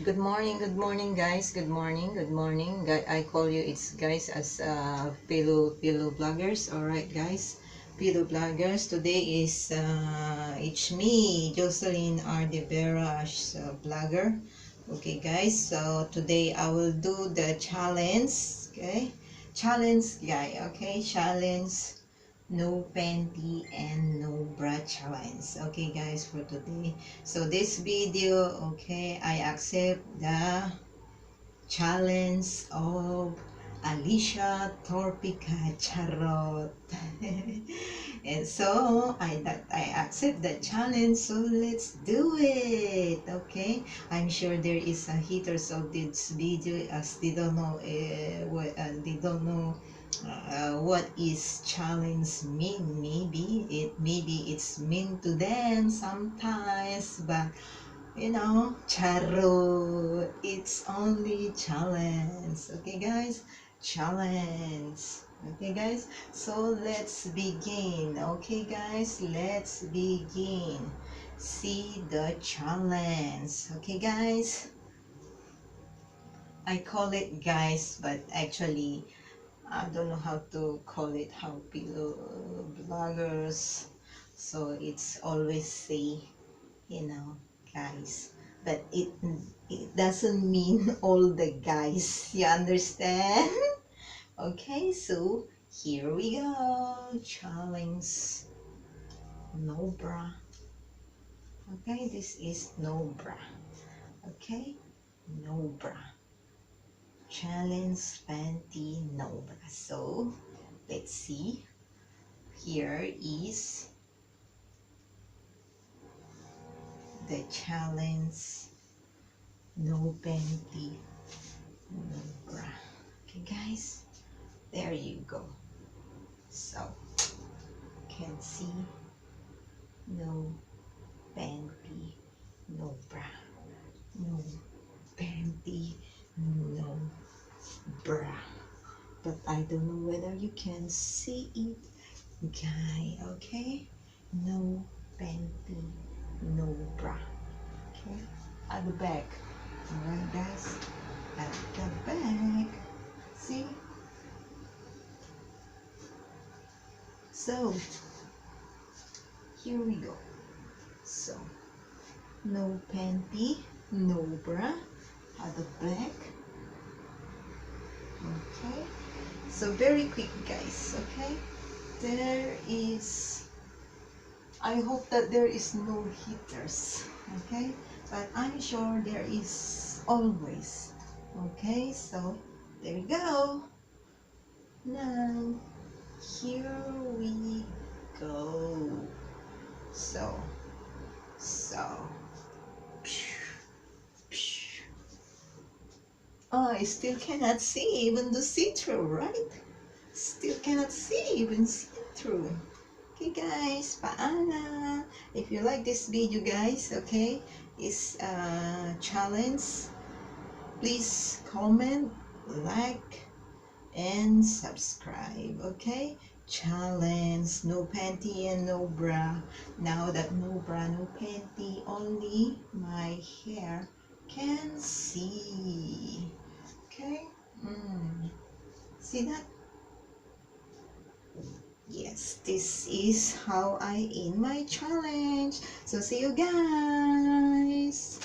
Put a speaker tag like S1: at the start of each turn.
S1: Good morning, guys. Good morning, good morning. I call you, it's guys as pillow vloggers. All right, guys, pillow vloggers. Today is it's me, Jocelyn, the Vera's vlogger. Okay, guys. So today I will do the challenge. Okay, challenge, guy. Okay, challenge. No panty and no bra challenge. Okay, guys, for today. So this video, okay, I accept the challenge of Alicia Torpica Charot. And so I accept the challenge, so let's do it. Okay, I'm sure there is a haters of this video as they don't know what is challenge mean. Maybe it's mean to them sometimes, but charo, it's only challenge. Okay, guys, challenge. Okay, guys, so let's begin. Okay, guys, let's begin. See the challenge. Okay, guys, I call it guys, but actually I don't know how to call it, how people bloggers, so it's always say, you know, guys, but it doesn't mean all the guys, you understand? Okay, so here we go. Challenge no bra. Okay, this is no bra. Okay, no bra. Challenge panty no bra. So let's see. Here is the challenge no panty no bra. Okay, guys, there you go. So can see no panty no bra, no panty no bra, but I don't know whether you can see it, guy. Okay, no panty no bra. Okay, at the back. All right, guys, at the back. See, so here we go. So no panty no bra at the back. Okay, so very quick, guys. Okay, there is, I hope that there is no heaters. Okay, but I'm sure there is always. Okay, so there you go. Now here we go. So oh, I still cannot see even the see-through, right? Still cannot see even see-through. Okay, guys, paalam. If you like this video, guys, okay, this challenge, please comment, like, and subscribe. Okay, challenge no panty and no bra. Now that no bra no panty, only my hair can see. Okay, see that? Yes, this is how I end my challenge. So see you guys.